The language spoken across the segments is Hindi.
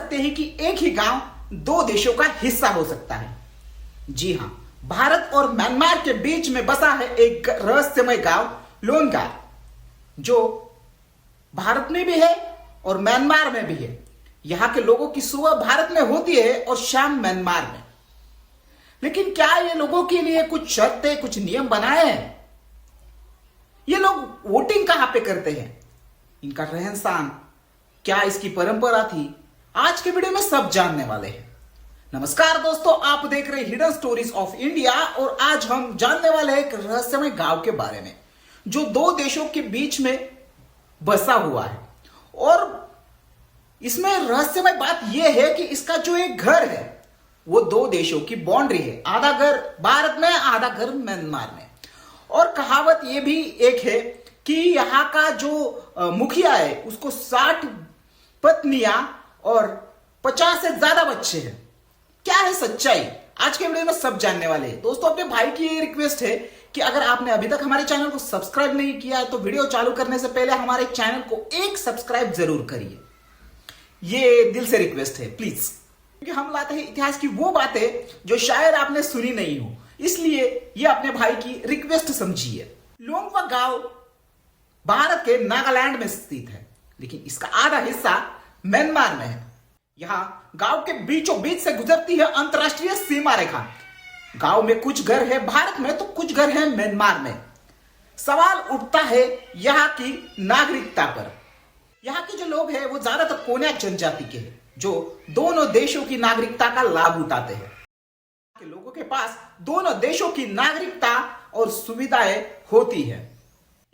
सकते हैं कि एक ही गांव दो देशों का हिस्सा हो सकता है। जी हां, भारत और म्यांमार के बीच में बसा है एक रहस्यमय गांव लोंगगार, जो भारत में भी है और म्यांमार में भी है। यहां के लोगों की सुबह भारत में होती है और शाम म्यांमार में। लेकिन क्या ये लोगों के लिए कुछ शर्तें, कुछ नियम बनाए हैं? ये लोग वोटिंग कहां पे करते हैं? इनका रहन सहन क्या, इसकी परंपरा थी? आज के वीडियो में सब जानने वाले हैं। नमस्कार दोस्तों, आप देख रहे हिडन स्टोरीज ऑफ इंडिया और आज हम जानने वाले हैं एक रहस्यमय गांव के बारे में जो दो देशों के बीच में बसा हुआ है। और इसमें रहस्यमय बात यह है कि इसका जो एक घर है वो दो देशों की बाउंड्री है, आधा घर भारत में, आधा घर म्यांमार में। और कहावत यह भी एक है कि यहाँ का जो मुखिया है उसको 60 पत्नियां और 50 से ज्यादा बच्चे हैं। क्या है सच्चाई? आज के वीडियो में सब जानने वाले हैं। दोस्तों, अपने भाई की ये रिक्वेस्ट है कि अगर आपने अभी तक हमारे चैनल को सब्सक्राइब नहीं किया है तो वीडियो चालू करने से पहले हमारे चैनल को एक सब्सक्राइब जरूर करिए। ये दिल से रिक्वेस्ट है, प्लीज। क्योंकि हम लाते हैं इतिहास की वो बातें जो शायद आपने सुनी नहीं हो, इसलिए ये अपने भाई की रिक्वेस्ट समझिए। लोंगवा गांव भारत के नागालैंड में स्थित है, लेकिन इसका आधा हिस्सा म्यांमार में है। यहां गांव के बीचों बीच से गुजरती है अंतरराष्ट्रीय सीमा रेखा। गांव में कुछ घर है भारत में तो कुछ घर है म्यांमार में। सवाल उठता है यहां की नागरिकता पर। यहां के जो लोग हैं वो ज्यादातर कोन्याक जनजाति के हैं जो दोनों देशों की नागरिकता का लाभ उठाते हैं। के लोगों के पास दोनों देशों की नागरिकता और सुविधाएं होती है।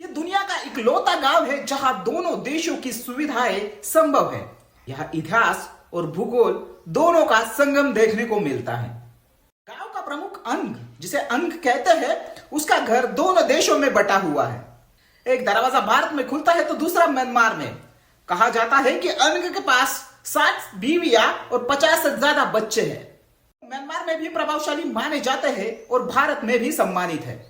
यह दुनिया का इकलौता गांव है जहां दोनों देशों की सुविधाएं संभव है। यह इतिहास और भूगोल दोनों का संगम देखने को मिलता है। गांव का प्रमुख अंग, जिसे अंग कहते हैं, उसका घर दोनों देशों में बटा हुआ है। एक दरवाजा भारत में खुलता है तो दूसरा म्यांमार में। कहा जाता है कि अंग के पास 60 बीवियां और 50 से ज्यादा बच्चे हैं। म्यांमार में भी प्रभावशाली माने जाते हैं और भारत में भी सम्मानित है।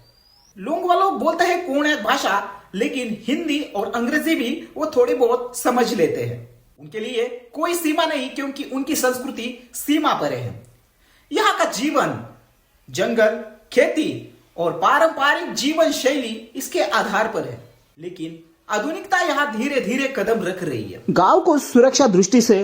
लोंगवा लोग बोलते हैं कोन्याक भाषा, लेकिन हिंदी और अंग्रेजी भी वो थोड़ी बहुत समझ लेते हैं। उनके लिए कोई सीमा नहीं क्योंकि उनकी संस्कृति सीमा पर है। यहाँ का जीवन जंगल, खेती और पारंपरिक जीवन शैली इसके आधार पर है, लेकिन आधुनिकता यहाँ धीरे धीरे कदम रख रही है। गांव को सुरक्षा दृष्टि से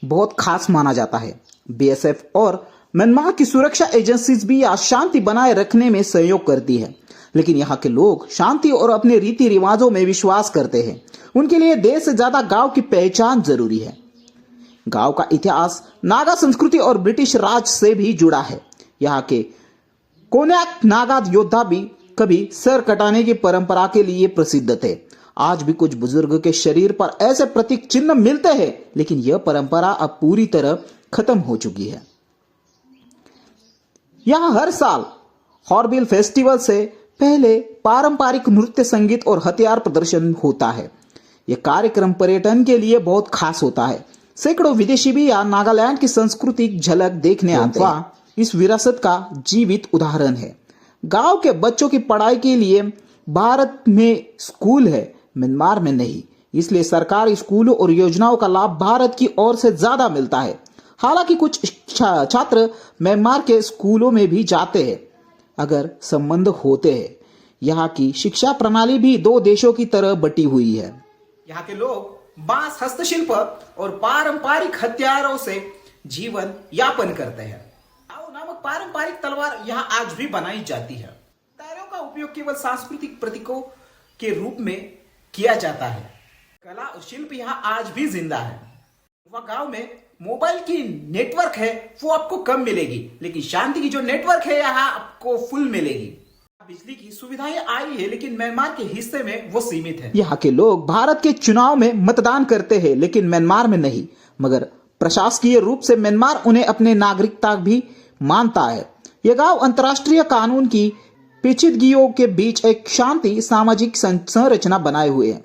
बहुत खास माना जाता है। बीएसएफ और म्यांमार की सुरक्षा एजेंसीज भी यहाँ शांति बनाए रखने में सहयोग करती है, लेकिन यहाँ के लोग शांति और अपने रीति रिवाजों में विश्वास करते हैं। उनके लिए देश से ज्यादा गांव की पहचान जरूरी है। गांव का इतिहास नागा संस्कृति और ब्रिटिश राज से भी जुड़ा है। यहाँ के कोन्याक नागा योद्धा भी कभी सर कटाने की परंपरा के लिए प्रसिद्ध थे। आज भी कुछ बुजुर्ग के शरीर पर ऐसे प्रतीक चिन्ह मिलते हैं, लेकिन यह परंपरा अब पूरी तरह खत्म हो चुकी है। यहाँ हर साल हॉर्नबिल फेस्टिवल से पहले पारंपरिक नृत्य, संगीत और हथियार प्रदर्शन होता है। यह कार्यक्रम पर्यटन के लिए बहुत खास होता है। सैकड़ों विदेशी भी यहाँ नागालैंड की सांस्कृतिक झलक देखने आते हैं। इस विरासत का जीवित उदाहरण है। गांव के बच्चों की पढ़ाई के लिए भारत में स्कूल है, म्यांमार में नहीं, इसलिए सरकारी स्कूलों और योजनाओं का लाभ भारत की ओर से ज्यादा मिलता है। हालांकि कुछ छात्र म्यांमार के स्कूलों में भी जाते हैं अगर संबंध होते हैं। यहाँ की शिक्षा प्रणाली भी दो देशों की तरह बटी हुई है। यहाँ के लोग बांस, हस्तशिल्प और पारंपरिक हथियारों से जीवन यापन करते हैं। आओ नामक पारंपरिक तलवार यहाँ आज भी बनाई जाती है। हथियारों का उपयोग केवल सांस्कृतिक प्रतीकों के रूप में किया जाता है। कला और शिल्प यहाँ आज भी जिंदा है। वह गांव में मोबाइल की नेटवर्क है वो आपको कम मिलेगी, लेकिन शांति की जो नेटवर्क है यहाँ आपको फुल मिलेगी। बिजली की सुविधाएं आई है, लेकिन म्यांमार के हिस्से में वो सीमित है। यहाँ के लोग भारत के चुनाव में मतदान करते हैं, लेकिन म्यांमार में नहीं, मगर प्रशासकीय रूप से म्यांमार उन्हें अपने नागरिकता भी मानता है। यह गांव अंतर्राष्ट्रीय कानून की पेचीदगियों के बीच एक शांति सामाजिक संरचना बनाए हुए है।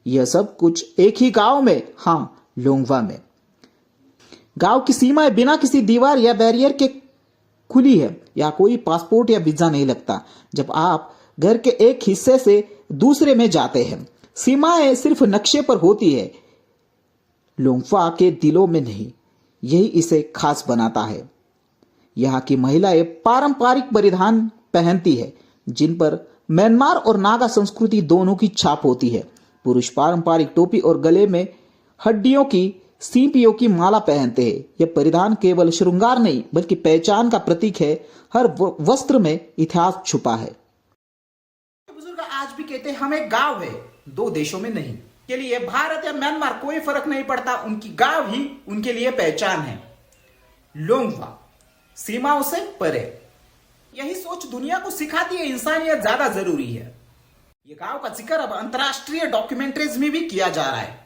यह सब कुछ एक ही गांव में, हाँ, लोंगवा में। गांव की सीमाएं बिना किसी दीवार या बैरियर के खुली है। यहाँ कोई पासपोर्ट या वीजा नहीं लगता जब आप घर के एक हिस्से से दूसरे में जाते हैं। सीमाएं सिर्फ नक्शे पर होती है, लोंगवा के दिलों में नहीं। यही इसे खास बनाता है। यहाँ की महिलाएं पारंपरिक परिधान पहनती है, जिन पर म्यांमार और नागा संस्कृति दोनों की छाप होती है। पुरुष पारंपरिक टोपी और गले में हड्डियों की सीपियों की माला पहनते हैं। यह परिधान केवल श्रृंगार नहीं बल्कि पहचान का प्रतीक है। हर वस्त्र में इतिहास छुपा है। बुजुर्ग आज भी कहते हैं हम एक गांव है, दो देशों में नहीं। के लिए भारत या म्यांमार कोई फर्क नहीं पड़ता, उनकी गांव ही उनके लिए पहचान है। लोंगवा, सीमाओं से परे। यही सोच दुनिया को सिखाती है इंसानियत ज्यादा जरूरी है। ये गांव का जिक्र अब अंतरराष्ट्रीय डॉक्यूमेंट्रीज में भी किया जा रहा है।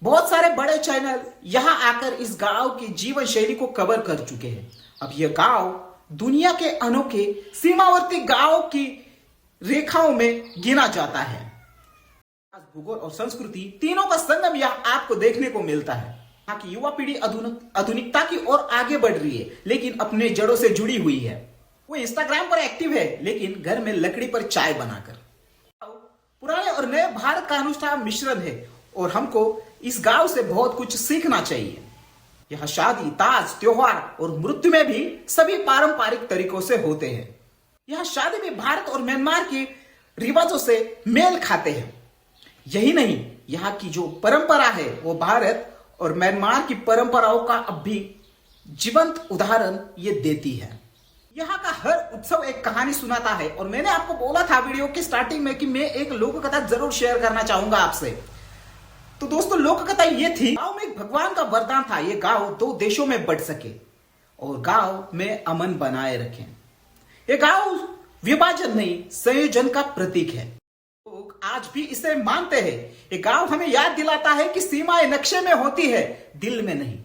बहुत सारे बड़े चैनल यहां आकर इस गांव की जीवन शैली को कवर कर चुके हैं। अब यह गांव दुनिया के अनोखे सीमावर्ती गांवों की रेखाओं में गिना जाता है। भूगोल और संस्कृति तीनों का संगम यहां आपको देखने को मिलता है। यहाँ की युवा पीढ़ी आधुनिकता की ओर आगे बढ़ रही है, लेकिन अपने जड़ों से जुड़ी हुई है। वो इंस्टाग्राम पर एक्टिव है, लेकिन घर में लकड़ी पर चाय बनाकर। पुराने और नए भारत का अनुष्ठान मिश्रण है और हमको इस गांव से बहुत कुछ सीखना चाहिए। यह शादी, ताज, त्योहार और मृत्यु में भी सभी पारंपरिक तरीकों से होते हैं। यह शादी भी भारत और म्यांमार के रिवाजों से मेल खाते हैं। यही नहीं, यहाँ की जो परंपरा है वो भारत और म्यांमार की परंपराओं का अब भी जीवंत उदाहरण ये देती है। यहाँ का हर उत्सव एक कहानी सुनाता है और मैंने आपको बोला था वीडियो की स्टार्टिंग में कि मैं एक लोक कथा जरूर शेयर करना चाहूंगा आपसे। तो दोस्तों, लोक कथा ये थी, गांव में एक भगवान का वरदान था, ये गांव दो देशों में बंट सके और गांव में अमन बनाए रखें। ये गांव विभाजन नहीं, संयोजन का प्रतीक है। लोग आज भी इसे मानते हैं। ये गांव हमें याद दिलाता है कि सीमाएं नक्शे में होती है, दिल में नहीं।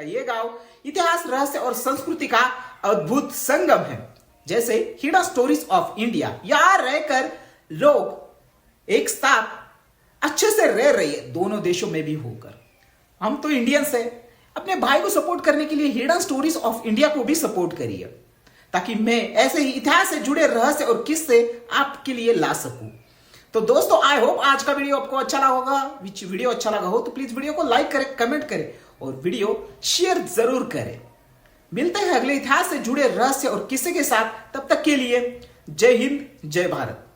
ये गांव इतिहास, रहस्य और संस्कृति का अद्भुत संगम है। जैसे हिडन स्टोरीज ऑफ इंडिया, यहां रहकर लोग एक साथ अच्छे से रह रही है, दोनों देशों में भी होकर। हम तो इंडियंस है, अपने भाई को सपोर्ट करने के लिए हिडन स्टोरीज ऑफ इंडिया को भी सपोर्ट करिए, ताकि मैं ऐसे ही इतिहास से जुड़े रहस्य और किस्से आपके लिए ला सकूं। तो दोस्तों, आई होप आज का वीडियो आपको अच्छा लगा होगा। वीडियो अच्छा लगा हो तो प्लीज वीडियो को लाइक करें, कमेंट करें और वीडियो शेयर जरूर करें। मिलते हैं अगले इतिहास से जुड़े रहस्य और किस्से के साथ। तब तक के लिए जय हिंद, जय भारत।